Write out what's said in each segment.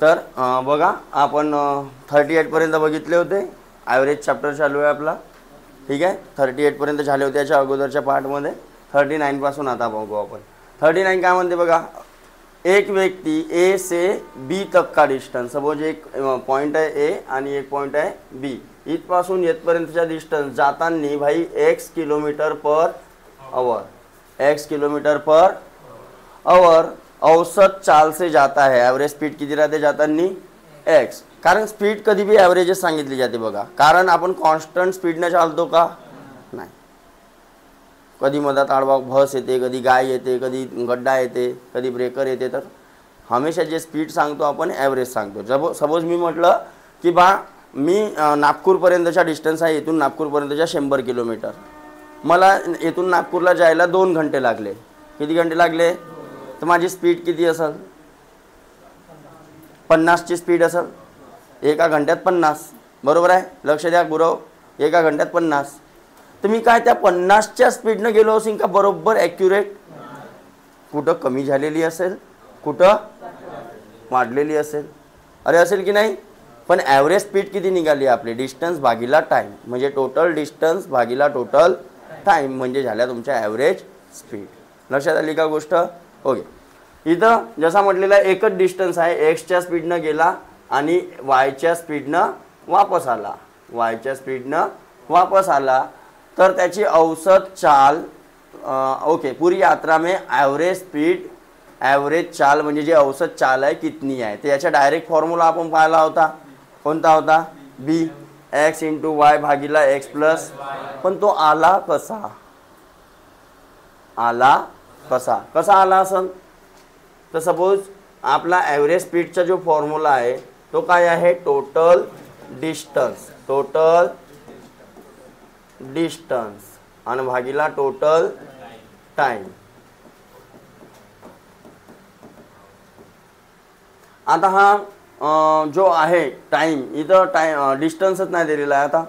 तर बघा आपण 38 पर्यंत बघितले होते. ॲव्हरेज चॅप्टर चालू आहे आपला. ठीक आहे, 38 पर्यंत झाले होते याच्या अगोदरच्या पार्टमध्ये. 39 पासून आता बघू आपण. 39 काय म्हणते बघा, एक व्यक्ति ए से बी तक का डिस्टन्स, सपोज एक पॉइंट आहे ए आणि एक पॉइंट आहे बी, इथपासून येथपर्यंतचा डिस्टन्स जाताना भाई x किलोमीटर पर आवर, x किलोमीटर पर आवर औसत चाल से जाता है. ॲव्हरेज स्पीड किती राहते जाताना x, कारण स्पीड कधी बी ॲव्हरेजच सांगितली जाते बघा, कारण आपण कॉन्स्टंट स्पीडने चालतो का नाही. कधी मधात आडवा बस येते, कधी गाय येते, कधी गड्डा येते, कधी ब्रेकर येते, तर हमेशा जे स्पीड सांगतो आपण ॲव्हरेज सांगतो. सपोज मी म्हटलं की बा मी नागपूरपर्यंतचा डिस्टन्स आहे, इथून नागपूरपर्यंतच्या 100 किलोमीटर, मला इथून नागपूरला जायला 2 घंटे लागले. किती घंटे लागले, तर माझी स्पीड किती असेल, 50ची स्पीड असेल, एका घंट्यात 50, बरोबर आहे. लक्ष द्या गुरव, एका घंट्यात 50. तर मी काय त्या 50च्या स्पीडनं गेलो असेल का बरोबर ॲक्युरेट, कुठं कमी झालेली असेल, कुठं वाढलेली असेल, अरे असेल की नाही. पण ॲव्हरेज स्पीड किती निघाली आपली, डिस्टन्स भागीला टाईम, म्हणजे टोटल डिस्टन्स भागीला टोटल टाईम म्हणजे झाल्या तुमच्या ॲव्हरेज स्पीड. लक्षात आली का गोष्ट. ओके, इथं जसा म्हटलेला एकच डिस्टन्स आहे, एक्सच्या स्पीडनं गेला आणि वायच्या स्पीडनं वापस आला, वायच्या स्पीडनं वापस आला, तर त्याची औसत चाल ओके पूरी यात्रा में ॲव्हरेज स्पीड, ॲव्हरेज चाल म्हणजे जे औसत चाल आहे कितनी आहे, तर याचा डायरेक्ट फॉर्म्युला आपण पाहिला होता. कोणता होता, बी एक्स इंटू वाय भागीला एक्स प्लस. पण तो आला कसा, आला कसा, कसा आला असेल, तर सपोज आपला ॲव्हरेज स्पीडचा जो फॉर्म्युला आहे तो काय आहे, टोटल डिस्टन्स, टोटल डिस्टन्स आणि भागीला टोटल टाइम. आता हा जो आहे टाइम, इथं डिस्टन्सच नाही दिलेला आहे. आता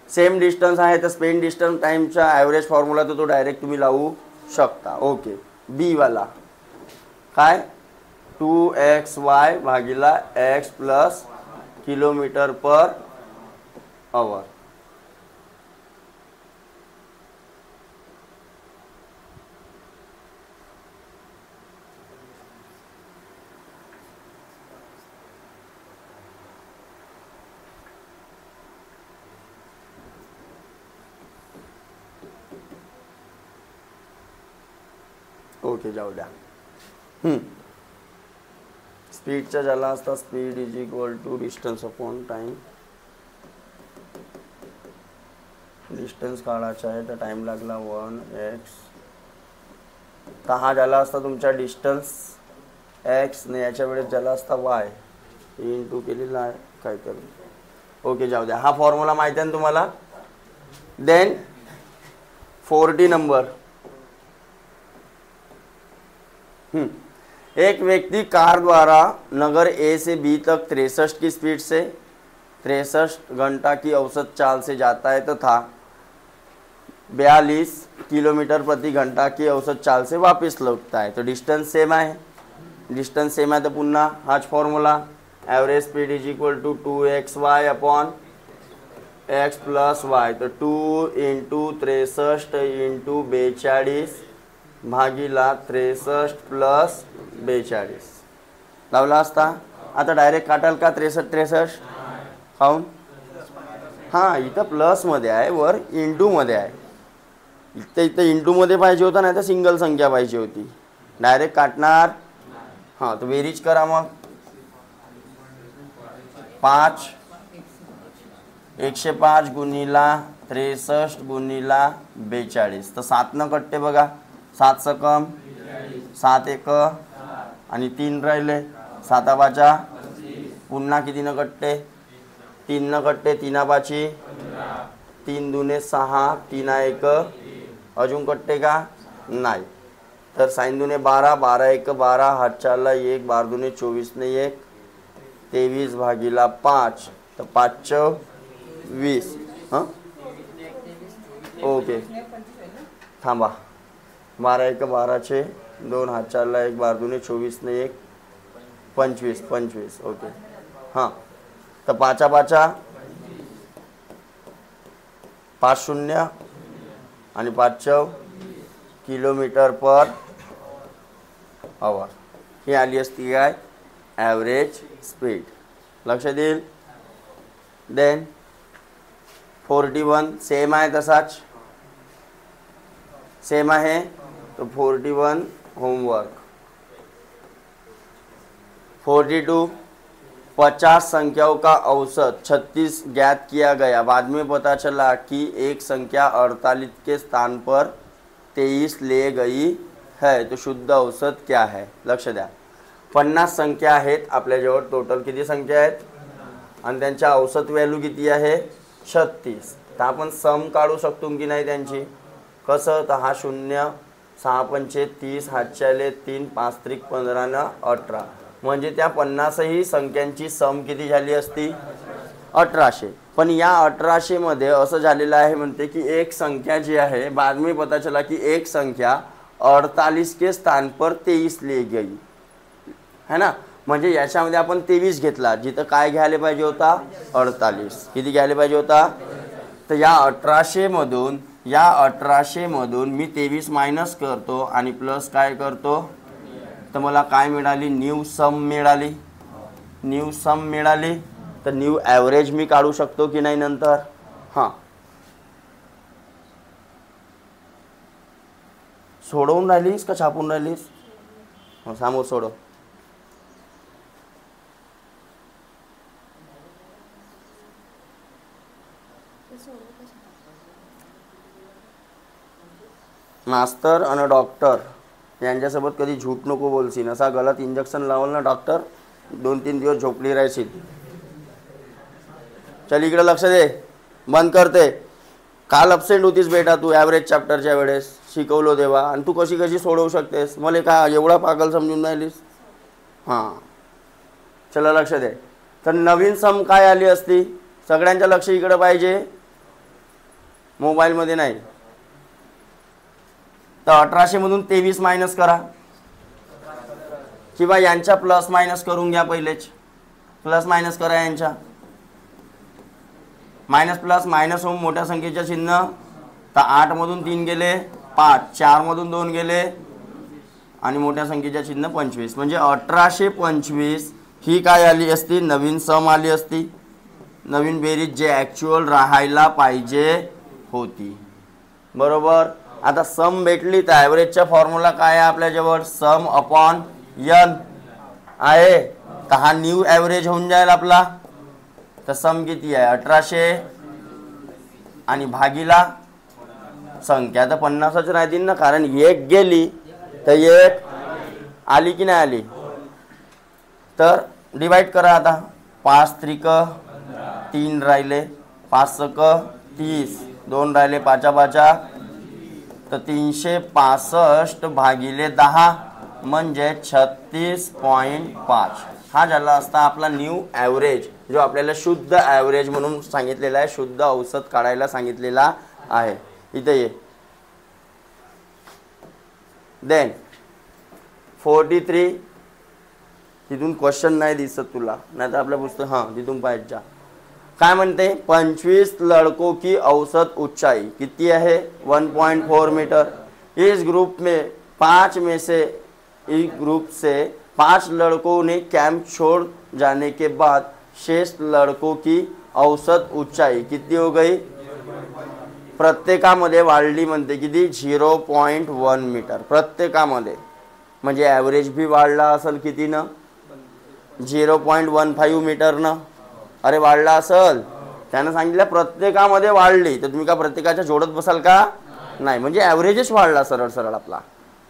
सेम डिस्टन्स आहे तर स्पेन डिस्टन्स टाईमचा ॲव्हरेज फॉर्म्युला तर तो डायरेक्ट तुम्ही लावू शकता. ओके, बी वाला काय 2xy भागीला x plus kilometre per hour. Okay, जाऊ द्या. स्पीडचा झाला असता speed is equal to distance upon time. Distance काढायचा आहे तर टाइम लागला 1x. तर हा झाला असता तुमचा डिस्टन्स x ने, याच्या वेळेस झाला असता y इंटू केलेला आहे काहीतरी. ओके, जाऊ द्या. हा फॉर्म्युला माहिती आहे ना तुम्हाला. देन 40 नंबर, एक व्यक्ति कार द्वारा नगर ए से बी तक 63 की स्पीड से 63 घंटा की औसत चाल से जाता है तथा 42 किलोमीटर प्रति घंटा की औसत चाल से वापस लौटता है. तो डिस्टन्स सेम आहे, डिस्टन्स सेम आहे तर पुन्हा हाच formula, average speed is equal to 2xy upon x plus Y. तर 2 इंटू 63 इंटू 42 भागीला 63 प्लस 42 लावला असता. आता डायरेक्ट काटाल का 63 खाऊन, हां इथं प्लसमध्ये आहे, वर इंटूमध्ये आहे. इथं इंटूमध्ये पाहिजे होता, नाही तर सिंगल संख्या पाहिजे होती. डायरेक्ट काटणार, हां तर बेरीज करा मग. 5 105 गुणिला 63 गुणिला 42, तर 7 न कटते बघा, 7 सकम 7 एक आणि 3 राहिले, 7 बाचा पुन्हा किती न कटते, 3 न कटते, 3 बाची 3 दुने 6, 3 एक अजून कटते का नाही. तर साइन दुने 12, 12 एक 12, हात चालला 1, 12 दुने 24 ने 1, 23 भागीला 5, तर 5 20. हां ओके, थांबा. 12 एक 12 2, हात चालला 1, 12 दुने 24 ने 1, 25 25 ओके हां. तर 5 5 5 0 आणि 5 किलोमीटर पर आवर ही आली असती काय ॲव्हरेज स्पीड. लक्षात येईल. देन 41 सेम आहे, तसाच सेम आहे. तो 41 होमवर्क. 42 50 संख्याओं का औसत 36 ज्ञात किया गया, बाद में पता चला कि एक संख्या 48 के स्थान पर 23 ले गई है, तो शुद्ध औसत क्या है. लक्ष द्या. 50 संख्या आहेत आपल्याजवळ. टोटल किती संख्या आहेत आणि त्यांच्या औसत व्हॅल्यू किती आहे 36. तर आपण सम काढू शकतो की नाही त्यांची. कसं. तर हा 0 6 पंचे 30 हातच्याले 3 5 त्रिक 15 न 18 म्हणजे त्या 50ही संख्यांची सम किती झाली असती 1800. पण या 1800 मध्ये असं झालेलं आहे म्हणते की एक संख्या जी आहे बाद में पता चला की एक संख्या 48 के स्थान पर 23 ले गई है ना. म्हणजे याच्यामध्ये आपण 23 घेतला जिथं काय घ्यायला पाहिजे होता 48. किती घ्यायला पाहिजे होता. तर या 1800 मधून मी 23 मायनस करतो आणि प्लस काय करतो. तर मला काय मिळाली न्यू सम मिळाली. न्यू सम मिळाली. तर न्यू ॲव्हरेज मी काढू शकतो की नाही नंतर. हां सोडवून राहिलीस का छापून राहिलीस. समोर सोडव. मास्तर आणि डॉक्टर यांच्यासोबत कधी झूट नको बोलशील. असा गलत इंजेक्शन लावल ना डॉक्टर 2-3 दिवस झोपली राहशील. चल इकडे लक्ष दे. बंद करते. काल अब्सेंट होतीस बेटा तू ॲव्हरेज चॅप्टरच्या वेळेस. शिकवलो तेव्हा आणि तू कशी कशी सोडवू शकतेस. मला का एवढा पागल समजून राहिलीस. हां चला लक्ष दे. तर नवीन सम काय आली असती. सगळ्यांचं लक्ष इकडे पाहिजे मोबाईलमध्ये नाही. तर 1800 मधून 23 मायनस करा किंवा यांच्या प्लस मायनस करून घ्या. पहिलेच प्लस मायनस करा यांच्या. मायनस प्लस मायनस होऊन मोठ्या संख्येच्या चिन्ह. तर 8 मधून 3 गेले 5, 4 मधून 2 गेले आणि मोठ्या संख्येच्या चिन्ह 25. म्हणजे 1825 ही काय आली असती नवीन सम आली असती. नवीन बेरीज जे ॲक्च्युअल राहायला पाहिजे होती. बरोबर. आता सम भेटली तर ॲव्हरेजचा फॉर्म्युला काय आहे आपल्याजवळ सम अपॉन n आहे. तर हा न्यू ॲव्हरेज होऊन जाईल आपला. तर सम किती आहे 1800 आणि भागीला संख्या तर 50च राहतील ना, कारण एक गेली तर एक आली की नाही आली. तर डिवाइड करा आता. 5 त्रिक 3 राहिले, 5 सक 30, 2 राहिले 5 5 तर 365 भागिले 10 म्हणजे 36.5. हा झाला असता आपला न्यू ॲव्हरेज जो आपल्याला शुद्ध ॲव्हरेज म्हणून सांगितलेला आहे. शुद्ध औसत काढायला सांगितलेला आहे. इथे ये. देन 43 तिथून क्वेश्चन नाही दिसत तुला नाही तर आपल्या पुस्तक हां तिथून पाहिजे. काय म्हणते 25 लड़कों की औसत ऊंचाई किती आहे 1.4 मीटर. इस ग्रुप में 5 में से इस ग्रुप से 5 लड़कों ने कैंप छोड़ जाने के बाद शेष लड़कों की औसत ऊंचाई किती हो गई. प्रत्येकामध्ये वाढली म्हणते किती 0.1 मीटर प्रत्येकामध्ये. म्हणजे ॲव्हरेज भी वाढला असेल किती ना 0.15 मीटर ना. अरे वाढला असेल. त्यानं सांगितलं प्रत्येकामध्ये वाढली तर तुम्ही का प्रत्येकाच्या जोडत बसाल का नाही. म्हणजे ॲव्हरेजच वाढला सरळ सरळ आपला.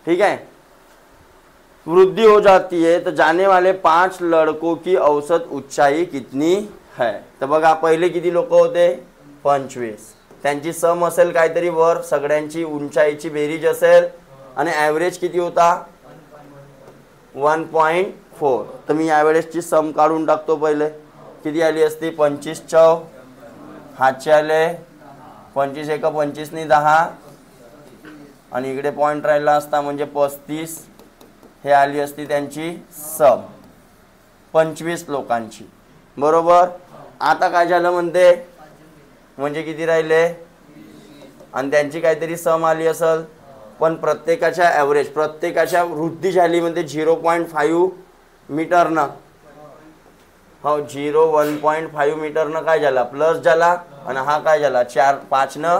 ठीक आहे. वृद्धि हो जाती है तो जाने वाले 5 लड़कों की औसत ऊंचाई कितनी है. तर बघा पहिले किती लोक होते 25. त्यांची सम असेल काहीतरी वर सगळ्यांची उंचाईची बेरीज असेल आणि ॲव्हरेज किती होता 1.4. तर मी ॲव्हरेजची सम काढून टाकतो. पहिले किती आली असती 25 चौ हातचे आले 25 1 25 ने 10 आणि इकडे पॉईंट राहिला असता म्हणजे 35. हे आली असती त्यांची सम. 25 लोकांची, बरोबर. आता काय झालं म्हणते, म्हणजे किती राहिले, आणि त्यांची काहीतरी सम आली असेल, पण प्रत्येकाच्या ॲव्हरेज, प्रत्येकाच्या वृद्धी झाली म्हणजे 0.5 मीटरनं. हो 1.5 मीटरनं काय झाला, प्लस झाला, आणि हा काय झाला 5नं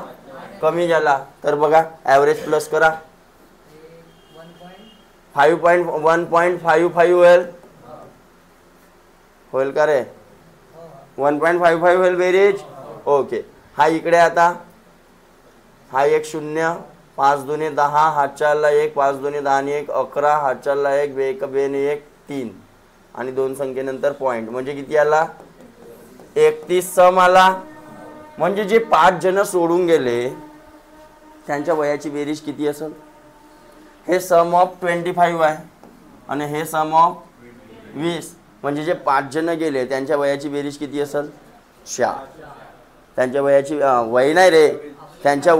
कमी झाला. तर बघा ॲव्हरेज प्लस करा, 1.55 होईल का रे, 1.55 होईल बेरीज. ओके, हा इकडे आता हा 1 0, 5 दुने 10, हात चालला 1, 5 दुने 10 आणि 1 11, हात चालला 1, 1 बेने 1 3, आणि 2 संख्येनंतर पॉईंट, म्हणजे किती आला 31 सम आला. म्हणजे जे 5 जण सोडून गेले त्यांच्या वयाची बेरीज किती असेल, हे सम ऑफ 25 आहे आणि हे सम ऑफ 20, म्हणजे जे 5 जण गेले त्यांच्या वयाची बेरीज किती असेल 4. त्यांच्या वयाची वय नाही रे, त्यांच्या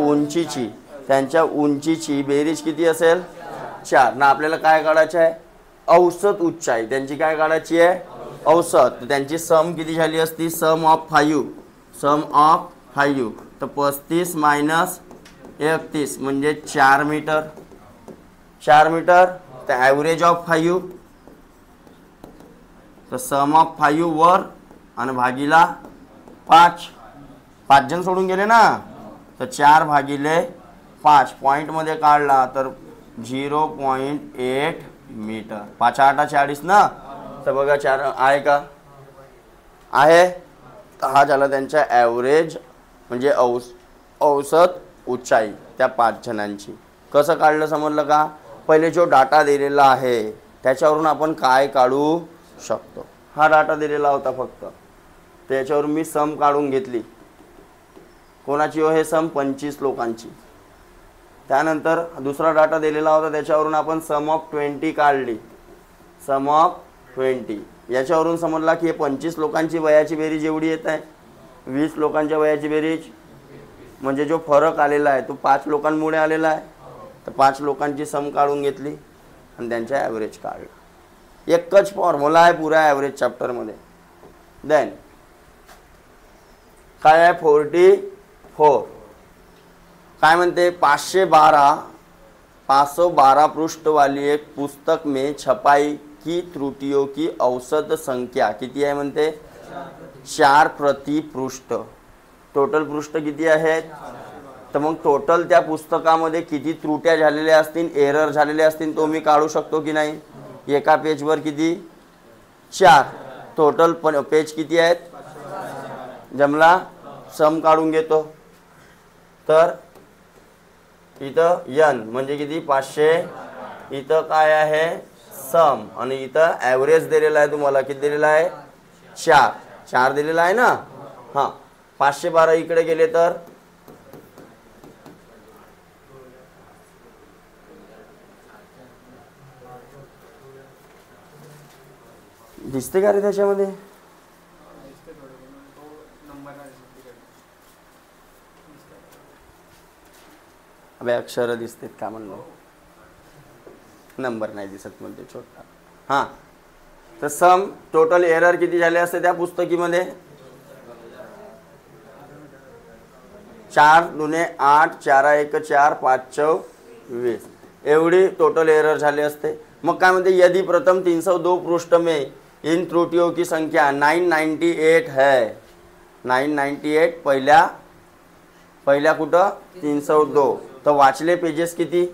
उंचीची बेरीज किती असेल 4 ना. आपल्याला काय काढायचं आहे, औसत उंचाई त्यांची काय काढायची आहे, औसत. त्यांची सम किती झाली असती, सम ऑफ 5 तर 35 मायनस 31 म्हणजे 4 मीटर. तर ॲव्हरेज ऑफ 5, तर सम ऑफ 5 वर आणि भागीला 5 जण सोडून गेले ना, तर 4 भागिले 5 पॉईंटमध्ये काढला तर 0.8 मीटर. 5 8 40 ना, तर बघा 4 आहे का, आहे. तर हा झाला त्यांचा ॲव्हरेज म्हणजे औसत उंचाई त्या 5 जणांची. कसं काढलं समजलं का, पहिले जो डाटा दिलेला आहे त्याच्यावरून आपण काय काढू शकतो. हा डाटा दिलेला होता फक्त, त्याच्यावरून मी सम काढून घेतली. कोणाची हो, हे सम 25 लोकांची. त्यानंतर दुसरा डाटा दिलेला होता त्याच्यावरून आपण सम ऑफ 20 काढली, सम ऑफ 20. याच्यावरून समजला की हे 25 लोकांची वयाची बेरीज एवढी येत आहे, 20 लोकांच्या वयाची बेरीज, म्हणजे जो फरक आलेला आहे तो 5 लोकांमुळे आलेला आहे. तर 5 लोकांची सम काढून घेतली आणि त्यांचा ॲव्हरेज काढला. एकच फॉर्म्युला आहे पुऱ्या ॲव्हरेज चॅप्टरमध्ये. देन काय आहे 44, काय म्हणते 512 पृष्ठ वाली एक पुस्तक में छपाई की त्रुटियों की औसत संख्या किती आहे म्हणते 4 प्रति पृष्ठ. टोटल पृष्ठ किती आहेत, तर मग टोटल त्या पुस्तकामध्ये किती त्रुट्या झालेल्या असतील, एरर झालेले असतील, तो मी काढू शकतो की नाही. एका पेजवर किती 4, टोटल पेज किती आहेत, जमला. सम काढून घेतो, तर इथं n म्हणजे किती 500, इथं काय आहे सम, आणि इथं ॲव्हरेज दिलेला आहे तुम्हाला, किती दिलेला आहे 4 दिलेला आहे ना. हां 512 इकडे गेले तर दिसते का रे त्याच्यामध्ये, अबे अक्षर दिसते का म्हणलो, नंबर नाही दिसत म्हणते छोटा. हां तर सम टोटल एरर किती झाले असते त्या पुस्तकीमध्ये 4 दुने 8, 4 1 4, 5 4 20 एवढी टोटल एरर झाले असते. मग काय म्हणते, यदि प्रथम 302 पृष्ठ में इन त्रुटियों की संख्या 998 है, 998 पहिल्या कुठं 302, तर वाचले पेजेस किती,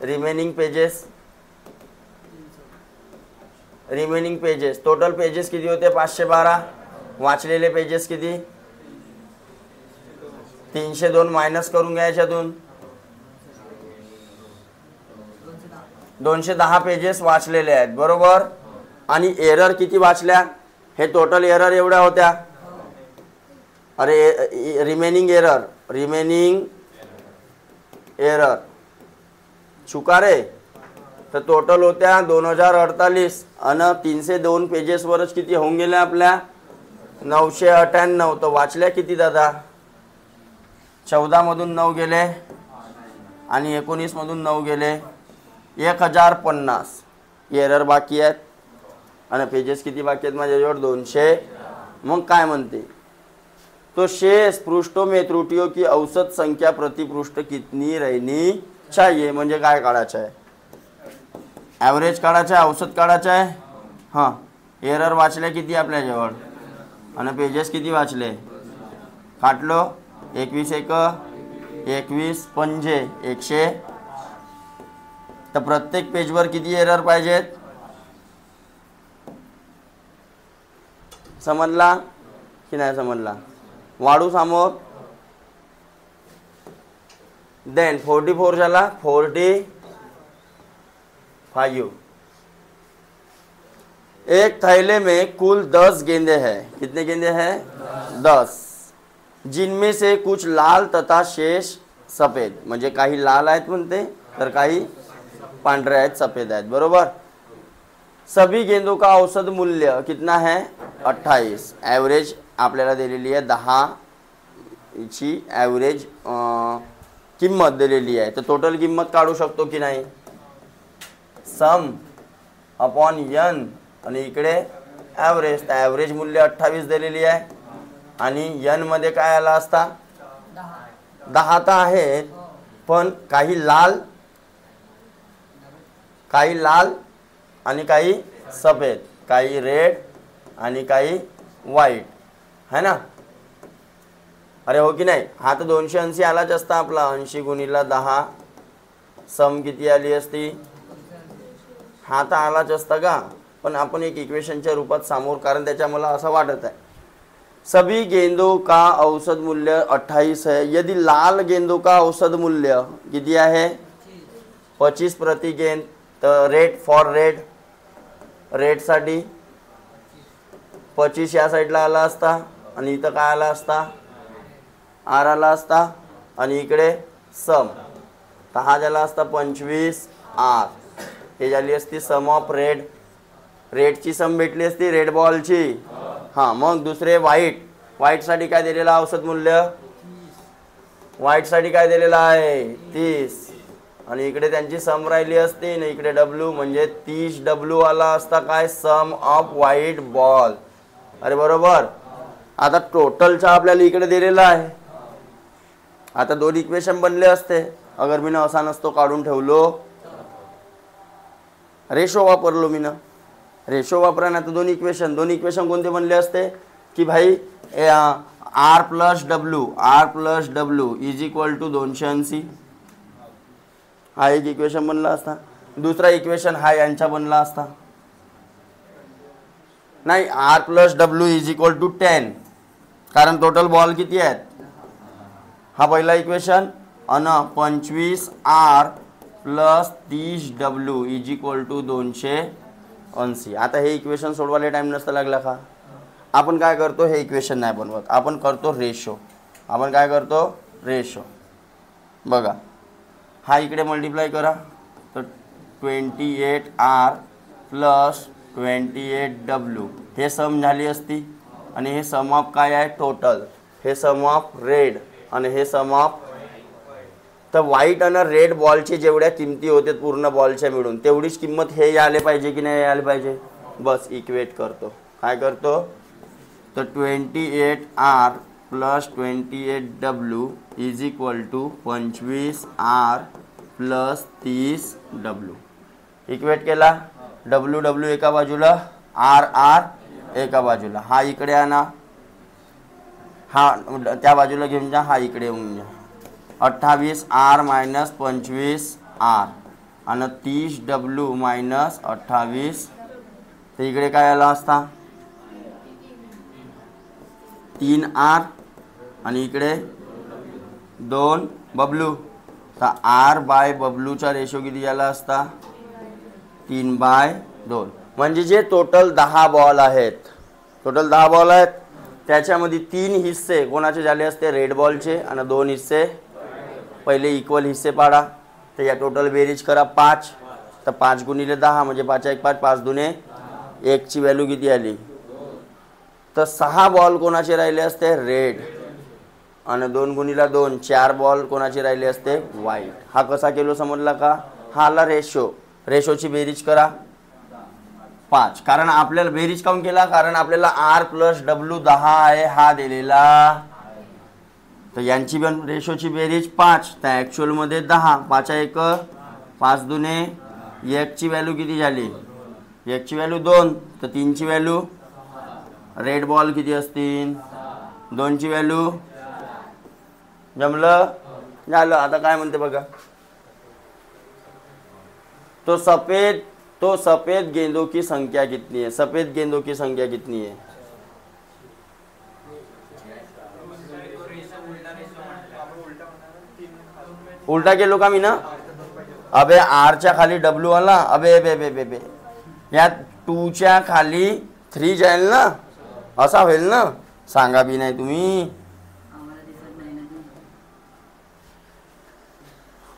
रिमेनिंग पेजेस टोटल पेजेस किती होते 512, वाचलेले पेजेस किती 302 मायनस करून घ्या याच्यातून, 210 पेजेस वाचलेले आहेत बरोबर. आणि एरर किती वाचल्या, हे टोटल एरर एवढ्या होत्या. अरे रिमेनिंग एरर चुका रे, तर टोटल होत्या 2048 आणि 302 पेजेसवरच किती होऊन गेल्या आपल्या 998. तर वाचल्या किती दादा, 14 मधून 9 गेले आणि 19 मधून 9 गेले, 1050 एरर बाकी आहेत. आणि पेजेस किती बाकी आहेत माझ्याजवळ 200. मग काय म्हणते, तो शेष पृष्ठों में त्रुटियों की औसत संख्या प्रति पृष्ठ कितनी रहनी चाहिए, म्हणजे काय काढायचं आहे, ॲव्हरेज काढायचं आहे, औसत काढायचं आहे. हां, एरर वाचले किती आपल्याजवळ आणि पेजेस किती वाचले, काटलो 21 एक 21 पंजे 100. तर प्रत्येक पेजवर किती एरर पाहिजेत, समजला की नाही समजला, वाढू समोर. देन 44 झाला 45. एक थैले में कुल 10 गेंदे हैं. कितने गेंदे हैं, 10, जिनमें से कुछ लाल तथा शेष सफेद, म्हणजे काही लाल आहेत म्हणते तर काही पांढरे आहेत, सफेद आहेत, बरोबर. सभी गेंदों का औसत मूल्य कितना है 28. ॲव्हरेज आपल्याला दिलेली आहे 10 ची ॲव्हरेज किंमत दिलेली आहे. तर टोटल किंमत काढू शकतो की नाही, सम अपॉन n आणि इकडे ॲव्हरेज. तर ॲव्हरेज मूल्य 28 दिलेली आहे आणि n मध्ये काय आला असता 10 तर आहेत, पण काही लाल आणि काही सफेद, काही रेड आणि काही व्हाईट है ना. अरे हो की नाही, हा तर 280 आलाच असता आपला. 80 गुणिला 10 सम किती आली असती, हा तर आलाच असता का. पण आपण एक इक्वेशनच्या रूपात समोर, कारण त्याच्या मला असं वाटत आहे सभी गेंदों का औसत मूल्य 28 है. यदि लाल गेंदों का औसत मूल्य किती आहे 25 प्रति गेंद. तर रेड फॉर रेड साठी 25 या साईडला आला असता आणि इथं काय आला असता आर आला असता आणि इकडे सम. तर हा झाला असता 25 आर. हे झाली असती सम ऑफ रेडची सम भेटली असती रेड बॉलची. हां, मग दुसरे व्हाईटसाठी काय दिलेलं औसत मूल्य, व्हाईटसाठी काय दिलेलं आहे 30 आणि इकडे त्यांची सम राहिली असती आणि इकडे डब्ल्यू, म्हणजे 30 डब्ल्यू आला असता काय सम ऑफ व्हाईट बॉल. अरे बरोबर. आता टोटलचा आपल्याला इकडे दिलेला आहे. आता 2 इक्वेशन बनले असते अगर मी असा नसतो काढून ठेवलो, रेशो वापरलो मी. रेशो वापरा ना तर 2 इक्वेशन कोणते बनले असते की भाई R plus W is equal to 280. हा एक इक्वेशन बनला असता. दुसरा इक्वेशन हा यांचा बनला असता, नाही R plus W is equal to 10, कारण टोटल बॉल किती आहेत. हा पहिला इक्वेशन. अन 25 R plus 30 W is equal to 280. आता हे इक्वेशन सोडवायला टाइम नसता लागला का. आपण काय करतो, हे इक्वेशन नाही बनवत, आपण करतो रेशो. आपण काय करतो रेशो. बघा हा इकडे मल्टिप्लाय करा तर 28 आर प्लस 28 डब्ल्यू हे सम झाली असती आणि हे सम ऑफ काय आहे टोटल, हे सम ऑफ रेड आणि हे सम ऑफ. तर व्हाईट आणि रेड बॉलचे जेवढ्या किमती होते पूर्ण बॉलच्या मिळून तेवढीच किंमत हे आले पाहिजे की नाही आले पाहिजे. बस इक्वेट करतो. काय करतो तर 28 R plus 28 W is equal to 25 R plus 30 W. Equate केला. डब्ल्यू एका बाजूला, आर एका बाजूला. हा इकडे आणा, हा त्या बाजूला घेऊन जा, हा इकडे येऊन जा. 28 आर मायनस 25 आर आणि 30 डब्ल्यू मायनस 28. तर इकडे काय आला असता 3 आर आणि इकडे 2 बब्लू. तर आर बाय बब्लूचा रेशो किती आला असता 3/2. म्हणजे जे टोटल 10 बॉल आहेत, त्याच्यामध्ये 3 हिस्से कोणाचे झाले असते रेड बॉलचे आणि 2 हिस्से पहिले इक्वल हिस्से पाडा. तर या टोटल बेरीज करा 5. तर 5 गुणिले 10 म्हणजे 5 1 5 5 दुने 1 ची व्हॅल्यू किती आली. तर 6 बॉल कोणाचे राहिले असते रेड आणि 2 गुणिला 2 4 बॉल कोणाचे राहिले असते व्हाईट. हा कसा केलो समजला का. हा आला रेशोची बेरीज करा. 5, कारण आपल्याला बेरीज काउंट केला, कारण आपल्याला R + W 10 आहे हा दिलेला, तर यांची पण रेशोची बेरीज 5, तर ॲक्च्युअलमध्ये 10, 5 1 5 दुने 1 ची व्हॅल्यू किती झाली, 1 ची व्हॅल्यू 2, तर 3 ची व्हॅल्यू, रेड बॉल किती असतील, 2 ची व्हॅल्यू, जमलं झालं. आता काय म्हणते बघा, तो सफेद गेंदों की संख्या कितनी है, सफेद गेंदों की संख्या कितनी है, उलटा गेलो का मी ना, अबे R च्या खाली W आला, अबे बे बे बे बे या 2 च्या खाली 3 जाईल ना, असा होईल ना, सांगा बी नाही तुम्ही,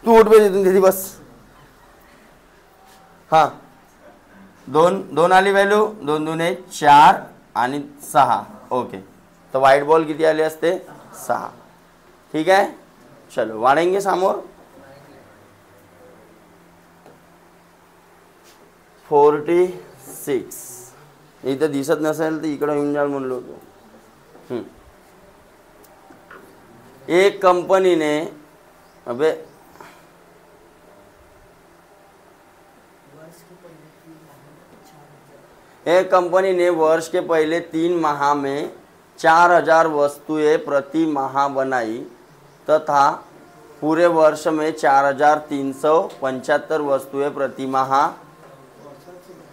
तू उठ बे तिथून तिथे बस. हां 2 आली व्हॅल्यू, 2 दुने 4 आणि 6, ओके. तर व्हाईट बॉल किती आले असते, 6. ठीक आहे, चलो वाढेंगे समोर. 46 इथं दिसत नसेल तर इकडं येऊन जाल म्हणलो होतो. एक कंपनीने, अबे एक कंपनी ने वर्ष के पहले 3 माह में 4000 वस्तुएं प्रति माह बनाई तथा पूरे वर्ष में 4375 वस्तुएं प्रति माह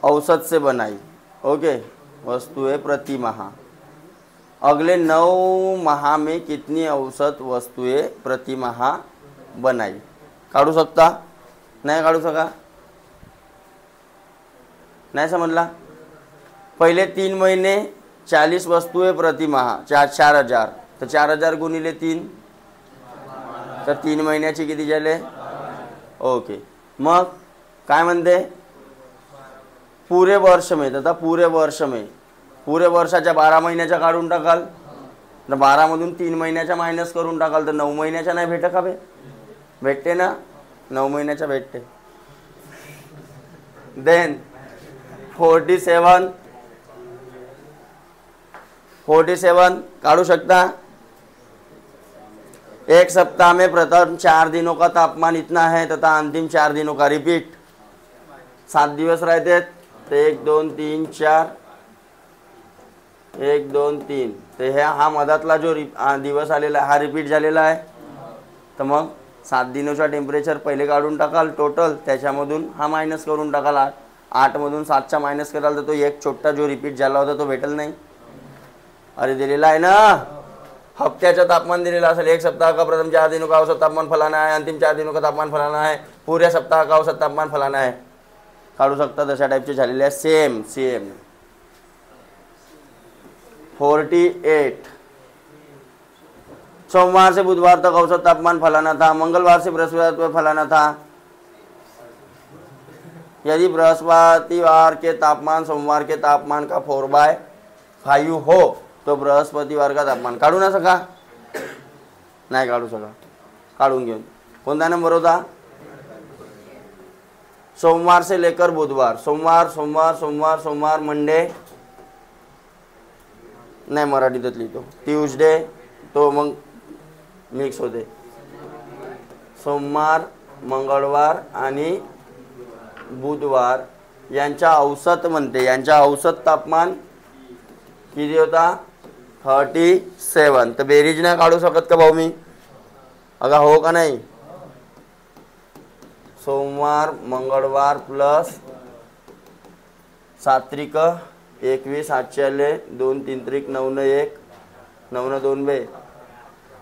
औसत से बनाई. ओके, वस्तुएं प्रति माह. अगले 9 माह में कितनी औसत वस्तुएं प्रति माह बनाई. काढू शकता, नाही काढू सका, नाही समजला. पहले 3 महीने 40 वस्तुएं प्रति माह 4000, तर 4000 गुणिले 3, तर 3 महिन्याची किती झाले, ओके. मग काय म्हणते, पुरे वर्ष में, तथा पुरे वर्ष में, पुरे वर्षाच्या 12 महिन्याच्या काढून टाकाल, तर 12 मधून 3 महिन्याच्या मायनस करून टाकाल, तर 9 महिन्याच्या नाही भेटत का बे, भेटते ना, 9 महिन्याच्या भेटते. देन 47 काढू शकता. एक सप्ताह में प्रथम 4 दिनों का तापमान इतना है तथा अंतिम 4 दिनों का रिपीट. 7 दिवस रहते, तो 1 2 3 4, 1 2 3, तर हा मधातला जो दिवस आलेला हा रिपीट झालेला आहे. तर मग 7 दिनोचा टेम्परेचर पहिले काढून टाकाल टोटल, त्याच्यामधून हा मायनस करून टाकाल. 8 मधून 7चा मायनस कराल तर तो एक छोटा जो रिपीट झाला होता तो भेटेल नाही. अरे दिलेला आहे ना, हफ्त्याचा तापमान दिलेला असेल, एक सप्ताह का प्रथम 4 दिनों का औसत तापमान फलाना है, अंतिम 4 दिनों का तापमान फलाना है, पूरे सप्ताह का औसत तापमान फलाना है. काढू शकता, तशा टाईपचे झालेले आहे. सेम 48 सोमवार से बुधवार तक औसत तापमान फलाना था, मंगलवार से बृहस्पतिवार तक फलाना था. यदि बृहस्पतिवार के तापमान सोमवार के तापमान का 4/5 हो तो बृहस्पतिवार का तापमान. काढू ना सका, नाही काढू सका, काढून घेऊन. कोणता नंबर होता, सोमवार से लेकर बुधवार, सोमवार मंडे, नाही मराठीतच लिहितो, ट्यूजडे, तो मग मिक्स होते, सोमवार मंगळवार आणि बुधवार यांचा औसत म्हणते, यांचा औसत तापमान किती होता, 37. तर बेरीज नाही काढू शकत का भाऊ मी, अगा हो का नाही. सोमवार मंगळवार प्लस 7 त्रिक 21, 8 आले, 2 3 त्रिक 9 न 1, 9 न 2 बे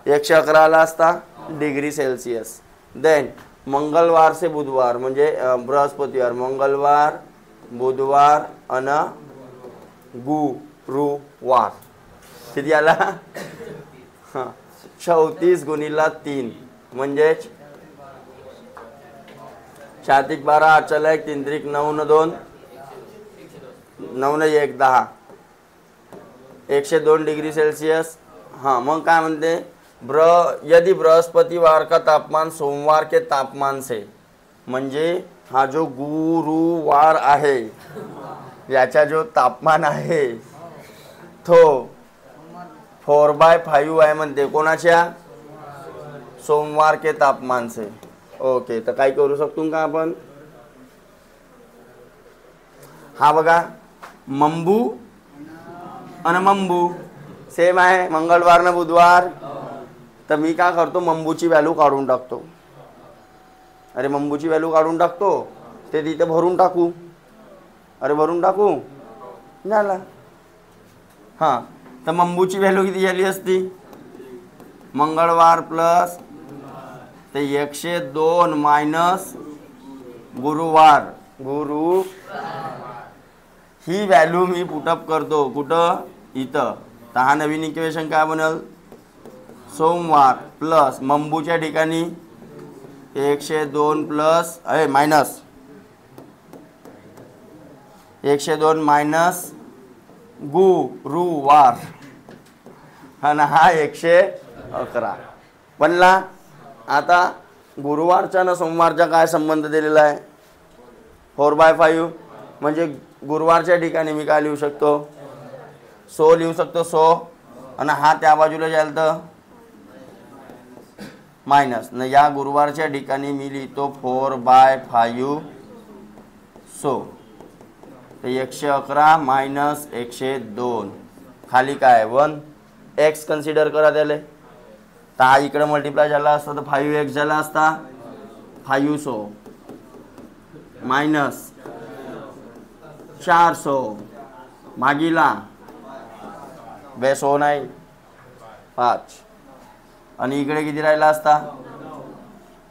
111 आला असता डिग्री सेल्सिअस. देन मंगळवार से बुधवार म्हणजे बृहस्पतिवार, मंगळवार बुधवार अन गुरुवार किती आला, 34 गुणिला 3 म्हणजेच 4 त्रिक 12, 8 चला 1, 3 त्रिक 9 न 2, 9 न 1 10, 102 डिग्री सेल्सियस. हाँ मग काय म्हणते, यदि बृहस्पतिवार का तापमान सोमवार के तापमान से, म्हणजे हा जो गुरुवार आहे याचा जो तापमान आहे तो 4/5 आहे म्हणते. कोणाच्या? सोमवार के तापमान से. ओके, तर काय करू शकतो का आपण? हा बघा, मंबू आणि मंबू सेम आहे, मंगळवार ना बुधवार. तर मी काय करतो, मंबूची व्हॅल्यू काढून टाकतो. अरे मंबूची व्हॅल्यू काढून टाकतो, ते तिथे भरून टाकू. अरे भरून टाकू झाला. हां, तर मंबूची व्हॅल्यू किती झाली असती? मंगळवार प्लस ते 102 मायनस गुरुवार. ही व्हॅल्यू मी पुटअप करतो कुठं? इथं. तर हा नवीन इक्वेशन काय बनेल? सोमवार प्लस मंबूच्या ठिकाणी 102 प्लस मायनस 102 मायनस गुरुवार. आणि हा 111 बनला. आता गुरुवारचा ना सोमवारचा काय संबंध दिलेला आहे? 4/5. म्हणजे गुरुवारच्या ठिकाणी मी काय लिहू शकतो? 100 लिहू शकतो. 100 आणि हा त्या बाजूला जाईल तर मायनस न. या गुरुवारच्या ठिकाणी मी लिहितो 4/5 100. तर 111 मायनस 102 खाली काय 1 एक्स कन्सिडर करा त्याला. तर हा इकडे मल्टिप्लाय झाला असता तर 5x झाला असता 500 मायनस 400 भागीला 200 नाही 5 आणि इकडे किती राहिला असता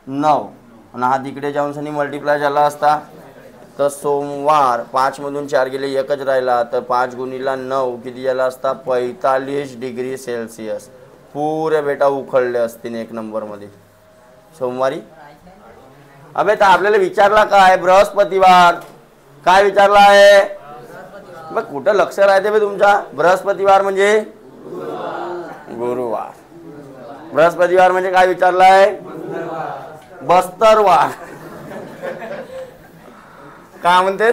9 आणि हा तिकडे जाऊन सनी मल्टिप्लाय झाला असता. तर सोमवार 5 मधून 4 गेले 1च राहिला. तर 5 गुणिला 9 किती झाला असता 45 डिग्री सेल्सिअस. पुरे बेटा उखळले असतील 1 नंबरमध्ये सोमवारी. अबे तर आपल्याला विचारला काय? बृहस्पतिवार. काय विचारला आहे? मग कुठं लक्ष राहते बे तुमच्या? बृहस्पतिवार म्हणजे गुरुवार. बृहस्पतिवार म्हणजे काय विचारलाय? बस्तरवार. काय म्हणते?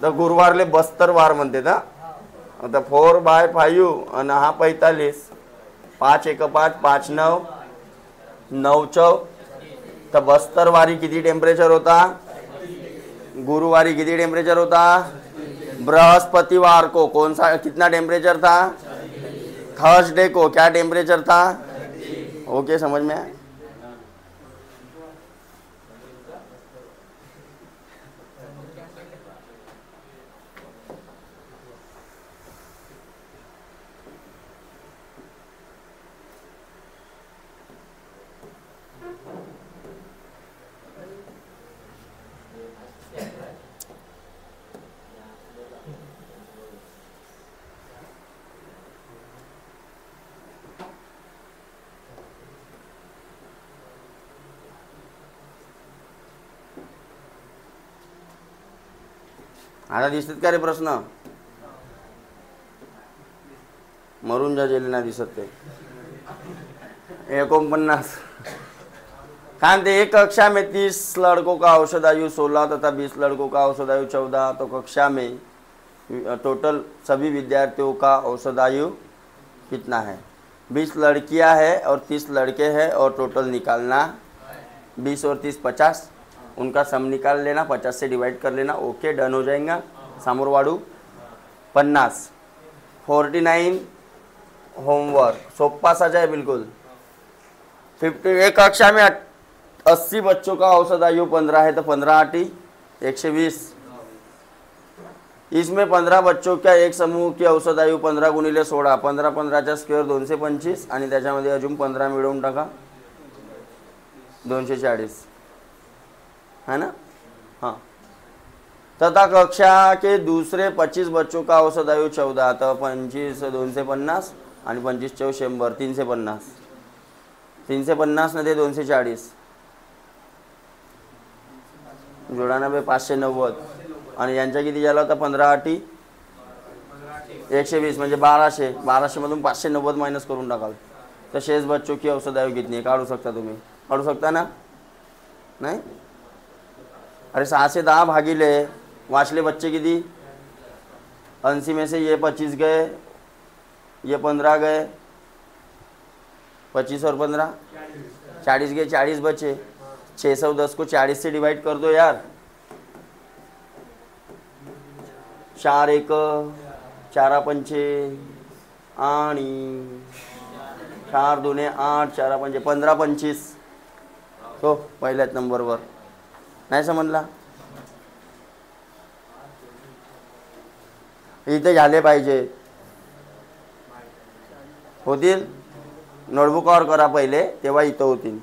तर गुरुवारले बस्तरवार म्हणते ना. आता 4/5 आणि हा 45. 5 1 5 5 9 9 4. तर बस्तरवारी किती टेम्परेचर होता? गुरुवारी किती टेम्परेचर होता? बृहस्पतिवार को कौन सा कितना टेम्परेचर था? थर्सडे को क्या टेम्परेचर था? ओके, समझ में आया? आता दिसतात का रे प्रश्न? मरून जा जेल नाही दिसत ते. 49 काय म्हणते? एक कक्षा में 30 लड़कों का औषध आयु 16 तथा 20 लड़कों का औषध आयु 14. तो कक्षा में टोटल सभी विद्यार्थियों का औषध आयु कितना है? 20 लड़कियां हैं और 30 लड़के हैं और टोटल निकालना 20 और 30 50. उनका सम निकाल लेना, 50 से डिवाइड कर लेना. ओके, डन हो जाएगा. सामोरवाडू 50 49 होमवर्क सोप्पा सा जाए बिल्कुल. 50 एक कक्षा में 80 बच्चों का औसत आयु 15 है तो 15 8 120. इसमें 15 बच्चों का एक समूह की औसत आयु 15 गुणिले 16 15 15चा स्क्वेअर 225 आणि त्याच्यामध्ये अजून 15 मिळवून टाका 240 है ना. हाँ, तथा कक्षा के दूसरे 25 बच्चों का औसत आयु 14. तो 25 250 आणि 25 × 100 350. 350 ने 240 जोडाना बे 590 आणि यांच्या किती झाला होता 15 8 120 म्हणजे 1200. 1200 मधून 590 मायनस करून टाकाल तर शेष बच्चों की औसत आयु कितनी है? काढू शकता तुम्ही. काढू शकता ना? नाही? अरे 6 से 10 भागिले वाचले बच्चे किती? 80 में से ये 25 गए, ये 15 गए, 25 और 15 40 गए, 40 बचे। 610 को 40 से डिवाइड कर दो यार। 4 1 4 5 आणि 4 2 8 4 5 15 25 तो पहिल्याच नंबरवर नाही समजला? इथे झाले पाहिजे होतील। नोटबुकावर करा पहिले, तेव्हा इथं होतील।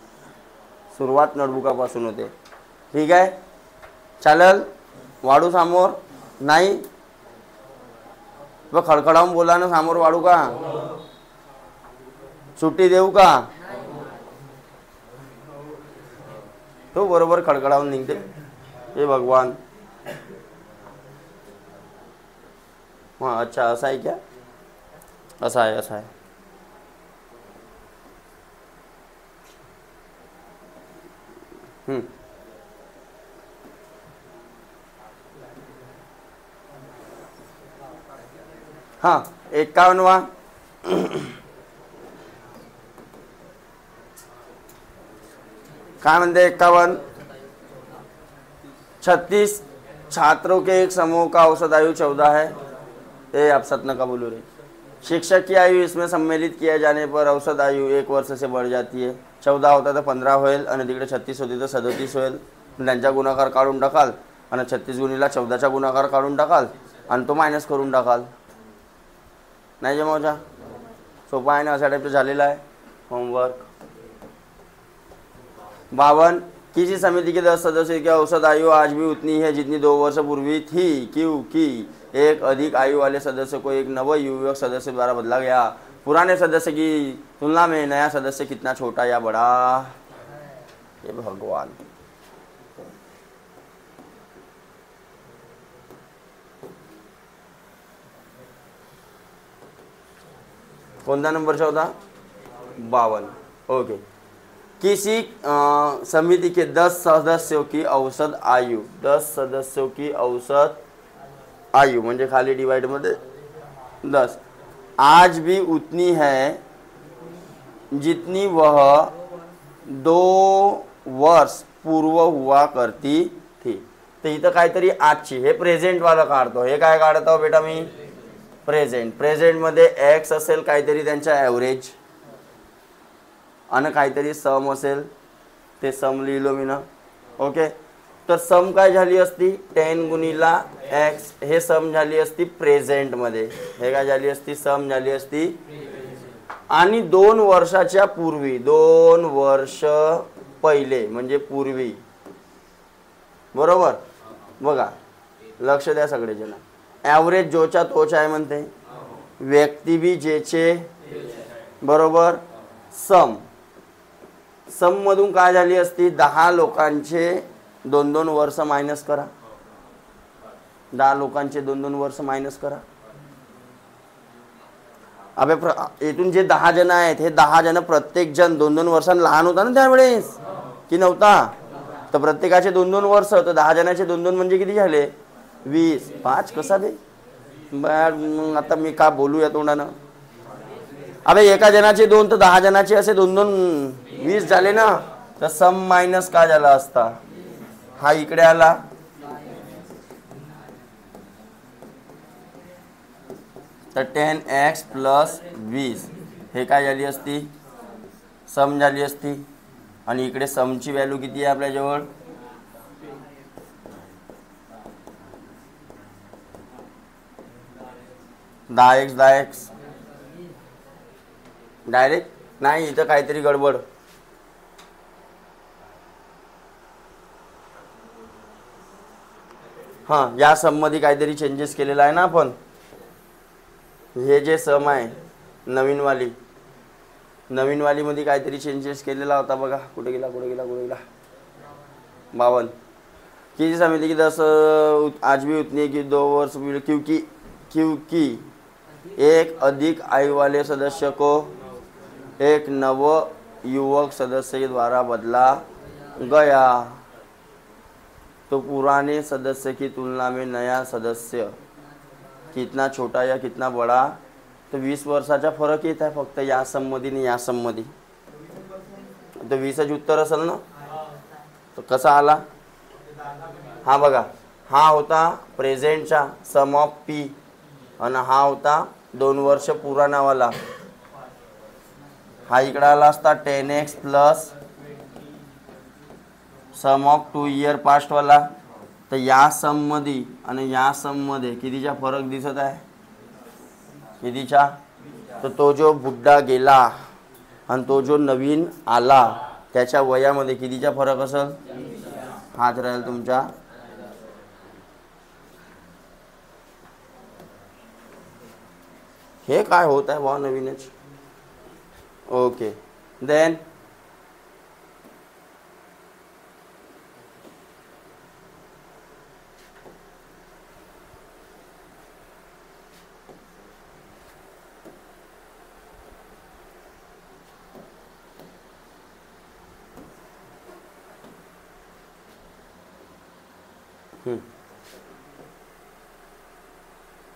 सुरुवात नोटबुकापासून होते, ठीक आहे? चालेल? वाढू समोर? नाही व खडखडावून बोला ना, समोर वाढू का? सुट्टी देऊ का? तो बरोबर खडखडावून निघते। हे भगवान, हाँ अच्छा ऐसा है क्या? ऐसा है, ऐसा है। हाँ 51वां काय म्हणते? 51 36 छात्रों के एक समूह का औसत आयु 14 है। ये आप सत्न का बोलो रे। शिक्षक की आयु इसमें सम्मिलित किया जाने पर औसत आयु 1 वर्ष से बढ़ जाती है। 14 होता तो 15 होईल आणि तिकडे 36 होती तो 37 होईल। त्यांचा गुणाकार काढून टाकाल आणि 36 गुणिला 14चा गुणाकार काढून टाकाल आणि तो मायनस करून टाकाल। नाही जमावचा? सोपा आहे ना, असा टाइप झालेला आहे होमवर्क। 52 किसी समिति के 10 सदस्यों की औसत आयु आज भी उतनी है जितनी 2 वर्ष पूर्वी थी, क्योंकि एक अधिक आयु वाले सदस्य को एक नव युवक सदस्य द्वारा बदला गया। पुराने सदस्य की तुलना में नया सदस्य कितना छोटा या बड़ा? ये भगवान, कोणता नंबरचा होता? 52। ओके। किसी समिति के 10 सदस्यों की औसत आयु, 10 सदस्यों की औसत आयु म्हणजे खाली डिवाइड मध्ये 10 आज भी उतनी है जितनी वह 2 वर्ष पूर्व हुआ करती थी। तर इथं काहीतरी आजची, हे प्रेझेंट वाला काढतो। हे काय काढतो बेटा मी? प्रेझेंट। प्रेझेंट मध्ये एक्स असेल काहीतरी त्यांचा ॲव्हरेज आणि काहीतरी सम असेल, ते सम लिहिलो मी ना। ओके, तर सम काय झाली असती? 10 गुणिला एक्स, हे सम झाली असती प्रेझेंट मध्ये। हे काय झाली असती? सम झाली असती। आणि 2 वर्षाच्या पूर्वी, 2 वर्ष पहिले म्हणजे पूर्वी, बरोबर? बघा लक्ष द्या सगळेजण। ॲव्हरेज जोचा तोच आहे म्हणते, व्यक्ती बी जेचे, बरोबर? सम, सम मधून काय झाली असती? 10 लोकांचे 2-2 वर्ष मायनस करा। 10 लोकांचे 2-2 वर्ष मायनस करा। अबे इथून जे 10 जण आहेत, हे 10 जण प्रत्येक जण 2-2 वर्षांनी लहान होता ना त्यावेळेस, की नव्हता? तर प्रत्येकाचे 2-2 वर्ष, तर 10 जणांचे 2-2 म्हणजे किती झाले? 20। 5 कसा दे? मग आता मी का बोलू या तोंडानं? अबे एका जणाचे 2 तर 10 जणाचे असे 2-2 20 झाले ना। तर सम मायनस का झाला असता? हा इकडे आला, तर 10x + 20 हे काय झाली असती? सम झाली असती। आणि इकडे समची व्हॅल्यू किती आहे आपल्याजवळ? 10x 10x डायरेक्ट नाही, इथं काहीतरी गडबड। हां, या सम मध्ये काहीतरी चेंजेस केलेला आहे ना आपण। हे जे सम आहे नवीन वाली मध्ये काहीतरी चेंजेस केलेला होता बघा। कुठे गेला? 52 किसी समिति की 10 आज भी उतनी है कि 2 वर्ष क्योंकि एक अधिक आयु वाले सदस्य को एक नव युवक सदस्य के द्वारा बदला गया। तो पुराने सदस्य की तुलना में नया सदस्य कितना छोटा या कितना बड़ा, तो 20 वर्षाचा फरक येत आहे फक्त या सममध्ये आणि या सममध्ये. तर 20च उत्तर असेल ना. तो कसा आला, हा बघा, हा होता प्रेझेंटचा सम ऑफ पी आणि हा होता 2 वर्ष पुराणावाला. हा इकडे आला असता 10x plus sum of 2 year पास्टवाला. तर या सममध्ये आणि या सममध्ये कितीचा फरक दिसत आहे, कितीचा. तर तो जो बुड्ढा गेला आणि तो जो नवीन आला त्याच्या वयामध्ये कितीचा फरक असेल, हाच राहील तुमचा. हे काय होत आहे बा नवीनच. ओके देन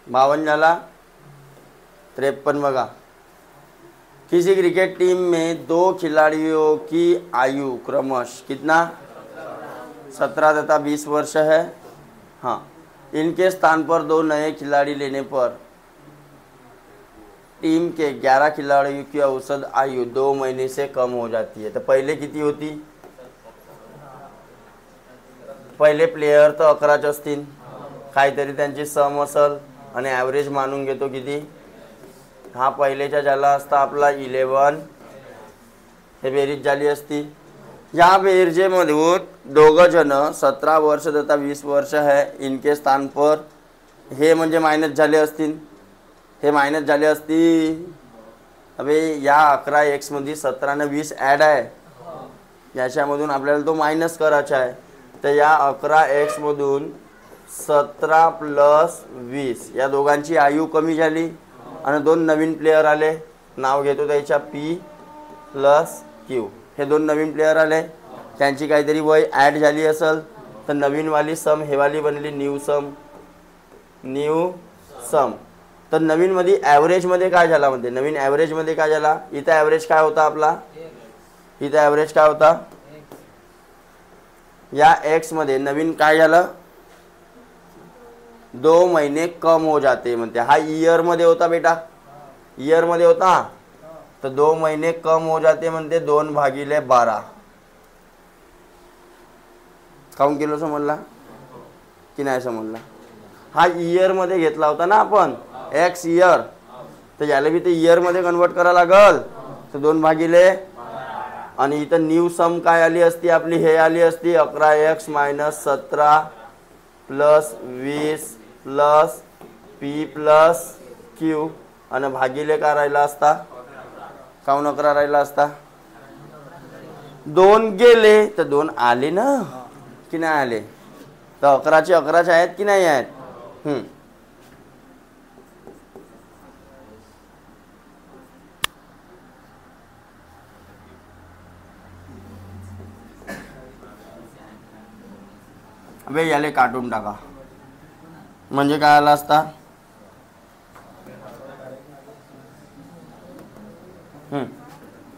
बावन झाला. 53 बघा. किसी क्रिकेट टीम में 2 खिलाड़ियों की आयु क्रमश कितना 17 तथा 20 वर्ष है. हाँ, इनके स्थान पर 2 नए खिलाड़ी लेने पर टीम के 11 खिलाड़ियों की औसत आयु 2 महीने से कम हो जाती है. तो पहले किती होती, पहिले प्लेयर तर 11च असतील, काहीतरी त्यांची सम असल आणि ॲव्हरेज मानून घेतो किती. हा पहिलेचा झाला असता आपला 11, हे बेरीज झाली असती. या बेरजेमधून दोघं जण 17 वर्ष तथा 20 वर्ष है, इनके स्थान पर हे म्हणजे मायनस झाले असतील, हे मायनस झाले असतील. अबे या 11x मध्ये 17 ने 20 ॲड आहे, याच्यामधून आपल्याला तो मायनस करायचा आहे. तर या 11x मधून 17 प्लस 20 या दोघांची आयु कमी झाली आणि 2 नवीन प्लेयर आले. नाव घेतो त्याच्या P प्लस Q. हे 2 नवीन प्लेयर आले, त्यांची काहीतरी वय ॲड झाली असेल. तर नवीनवाली सम हेवाली बनली न्यू सम, न्यू सम. तर नवीनमध्ये ॲव्हरेजमध्ये काय झाला म्हणते, नवीन ॲव्हरेजमध्ये काय झाला. इथं ॲव्हरेज काय होता आपला, इथं ॲव्हरेज काय होता, या x मध्ये नवीन काय झालं, 2 महीने कम हो जाते म्हणते. हा ईयर मध्ये होता बेटा, ईयर मध्ये होता. तर 2 महीने कम हो जाते म्हणते 2/12. काउंट किलो समजला की नाही समजला. हा ईयर मध्ये घेतला होता ना आपण, x ईयर. तर याला बी ते ईयर मध्ये कन्वर्ट करायला लागल. तर 2/12 आणि इथं न्यू सम काय आली असती आपली, हे आली असती 11x minus 17 plus 20 plus P plus Q आणि भागिले काय राहिला असता, काऊन 11 राहिला असता. 2 गेले तर 2 आले ना की नाही आले. तर 11चे 11च आहेत की नाही आहेत. अबे याले काटून टाका म्हणजे काय आला असता,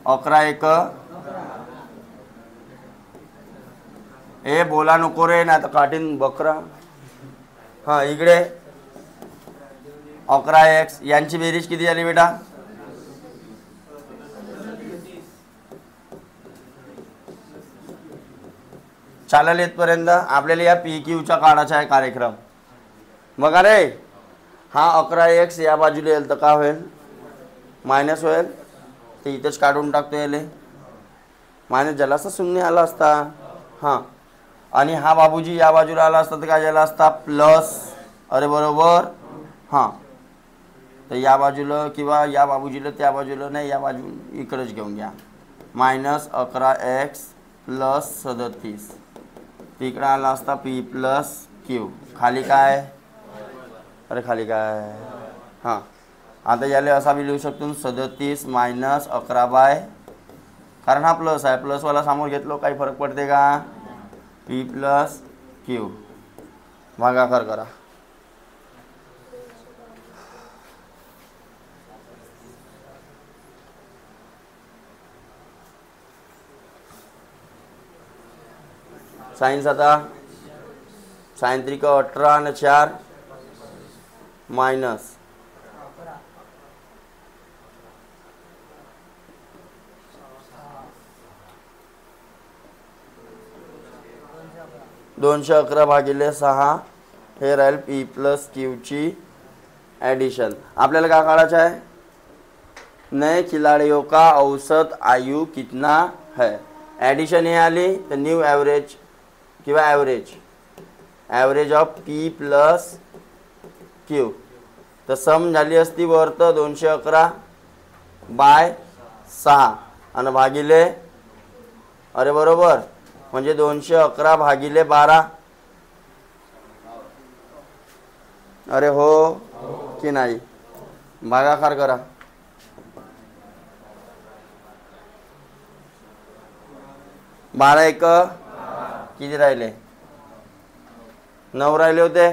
11 हे बोला नको रे ना तर काटीन बकरा. हां इकडे 11x यांची बेरीज किती झाली बेटा, चालेल येतपर्यंत आपल्याला या PQचा काढायचा आहे कार्यक्रम. बघा रे, हा 11x या बाजूला येईल तर काय होईल, मायनस होईल. ते इथेच काढून टाकतो याले, मायनस झाला असता, शून्य आला असता. हां आणि हा बाबूजी या बाजूला आला असता तर काय झाला असता, प्लस. अरे बरोबर. हां तर या बाजूला किंवा या बाबूजीला त्या बाजूला नाही, या बाजू इकडेच घेऊन घ्या. Minus 11x plus 37. इकडे आला असता P प्लस Q. खाली काय, अरे खाली काय. हां आता याले असा बी लिहू शकतो 37 मायनस 11 कारण हा प्लस आहे, प्लसवाला समोर घेतलो काही फरक पडते का. P प्लस क्यू भागाकार करा. सायन्स आता साइन 3 का 18 आणि 4 मायनस 211 भागिले 6 हे राहील पी प्लस क्यूची ॲडिशन. आपल्याला काय काढायचं आहे, नए खिलाड़ियों का औसत आयु कितना है. ॲडिशन हे आली तर न्यू ॲव्हरेज किंवा average of P plus Q. तर सम झाली असती वर्त 211 बाय 6 आणि भागिले, अरे बरोबर, म्हणजे 211 भागिले 12. अरे हो की नाही, भागाकार करा. बारा एक किती राहिले, 9 राहिले होते.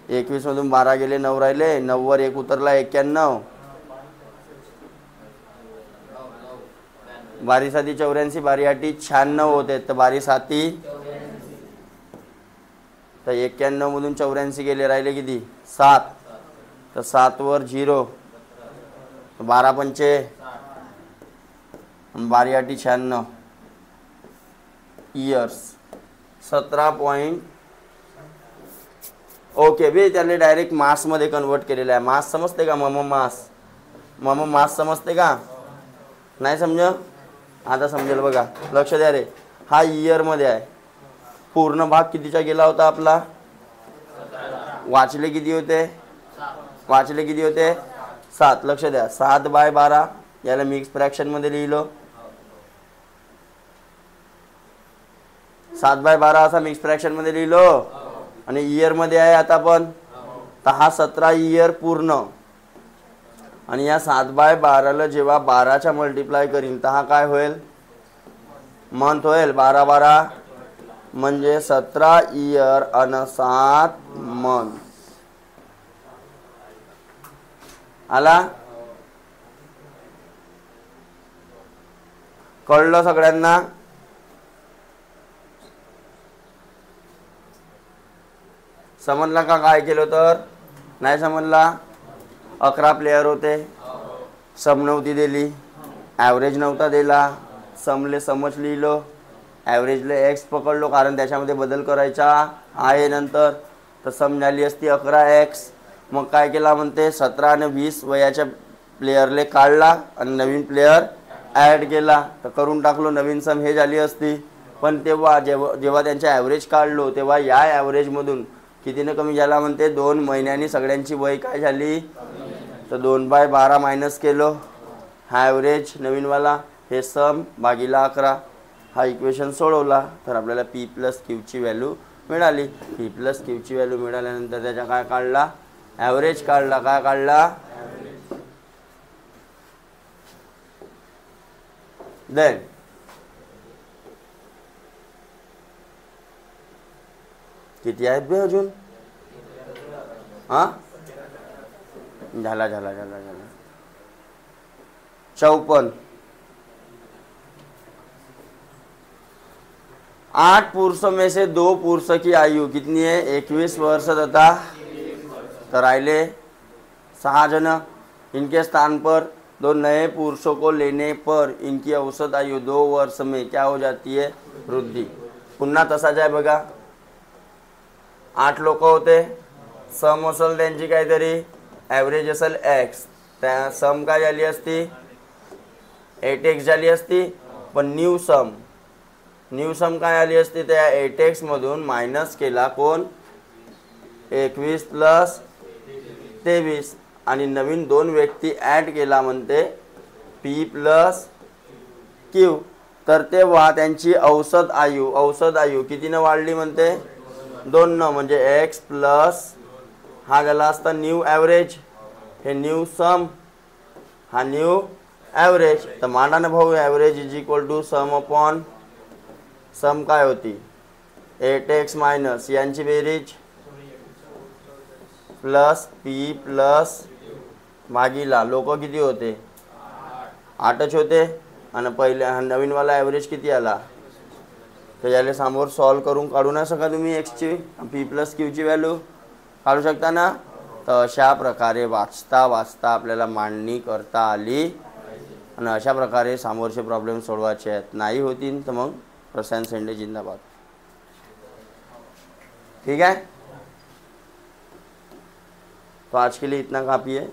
21 मधून 12 गेले, 9 राहिले. 9 वर 1 उतरला, 91. बारी साती 84, बारी आठी 96 होते. तर बारी साती तर 91 मधून 84 गेले, राहिले किती 7. तर 7 वर 0, 12 पंचे, बारी आठी 96 इयर्स 17 पॉइंट. ओके बे, त्याने डायरेक्ट मासमध्ये कन्वर्ट केलेलं आहे. मास समजते का, मम मास समजते का, नाही समज, आता समजेल बघा, लक्ष द्या रे. हा इयरमध्ये आहे. पूर्ण भाग कितीचा गेला होता आपला, वाचले किती होते, 7. लक्ष द्या, 7 बाय 12 याला मिक्स फ्रॅक्शनमध्ये लिहिलो. 7 बाय 12 असा मिक्स फ्रॅक्शनमध्ये लिहिलो. आणि इयरमध्ये आहे आता पण, तर हा 17 इयर पूर्ण. आणि या 7 बाय 12ला जेव्हा 12च्या मल्टिप्लाय करीन तर हा काय होईल, मंथ होईल. 12 12 म्हणजे 17 इयर आणि 7 मंथ. आला, कळलं सगळ्यांना. समजला का काय केलं, तर नाही समजला. 11 प्लेयर होते, सम नव्हती दिली, ॲव्हरेज नव्हता दिला. समले समज लिहिलो, ॲव्हरेजला एक्स पकडलो कारण त्याच्यामध्ये बदल करायचा आहे नंतर. तर सम झाली असती 11x. मग काय केला म्हणते, 17 आणि 20 वयाच्या प्लेयरले काढला आणि नवीन प्लेयर ॲड केला. तर करून टाकलो, नवीन सम हे झाली असती. पण तेव्हा जेव्हा त्यांच्या ॲव्हरेज काढलो तेव्हा या ॲव्हरेजमधून कितीनं कमी झाला म्हणते, 2 महिन्यांनी सगळ्यांची वय काय झाली. तर 2 बाय 12 मायनस केलो, हा ॲव्हरेज नवीनवाला, हे सम भागिला 11. हा इक्वेशन सोडवला तर आपल्याला पी प्लस क्यूची व्हॅल्यू मिळाली. पी प्लस क्यूची व्हॅल्यू मिळाल्यानंतर त्याच्या काय काढला, ॲव्हरेज काढला. काय काढला, देन किती आहेत बे अजून, हा झाला 54. 8 पुरुषों में से 2 पुरुष की आयु कितनी है, 21 वर्ष तथा, तो राहिले 6 जन. इनके स्थान पर 2 नए पुरुषों को लेने पर इनकी औसत आयु 2 वर्ष में क्या हो जाती है, वृद्धि. पुन्हा तसाच आहे बघा. 8 लोक होते, सम असेल त्यांची काहीतरी, ॲव्हरेज असेल एक्स. त्या सम काय झाली असती, 8x झाली असती. पण न्यू सम काय आली असती, त्या 8x मधून मायनस केला कोण, 21 प्लस 23. आणि नवीन 2 व्यक्ती ॲड केला म्हणते पी प्लस क्यू. तर तेव्हा त्यांची औसत आयु कितीनं वाढली म्हणते, 2 म्हणजे एक्स प्लस हा झाला असता न्यू ॲव्हरेज, हे न्यू सम, हा न्यू ॲव्हरेज. तर मांडा ना भाऊ, average is equal to sum upon sum काय होती 8x मायनस यांची बेरीज प्लस पी प्लस भागीला लोक किती होते 8च होते आणि पहिल्या नवीनवाला ॲव्हरेज किती आला तर याला समोर सॉल्व करून काढू ना शका तुम्ही एक्सची पी प्लस क्यूची व्हॅल्यू काढू शकता ना. तर अशा प्रकारे वाचता वाचता आपल्याला मांडणी करता आली आणि अशा प्रकारे समोरचे प्रॉब्लेम सोडवायचे आहेत. नाही होतील तर मग प्रशांत शेंडे जिंदाबाद. ठीक है, तो आज के लिए इतना काफ़ी है.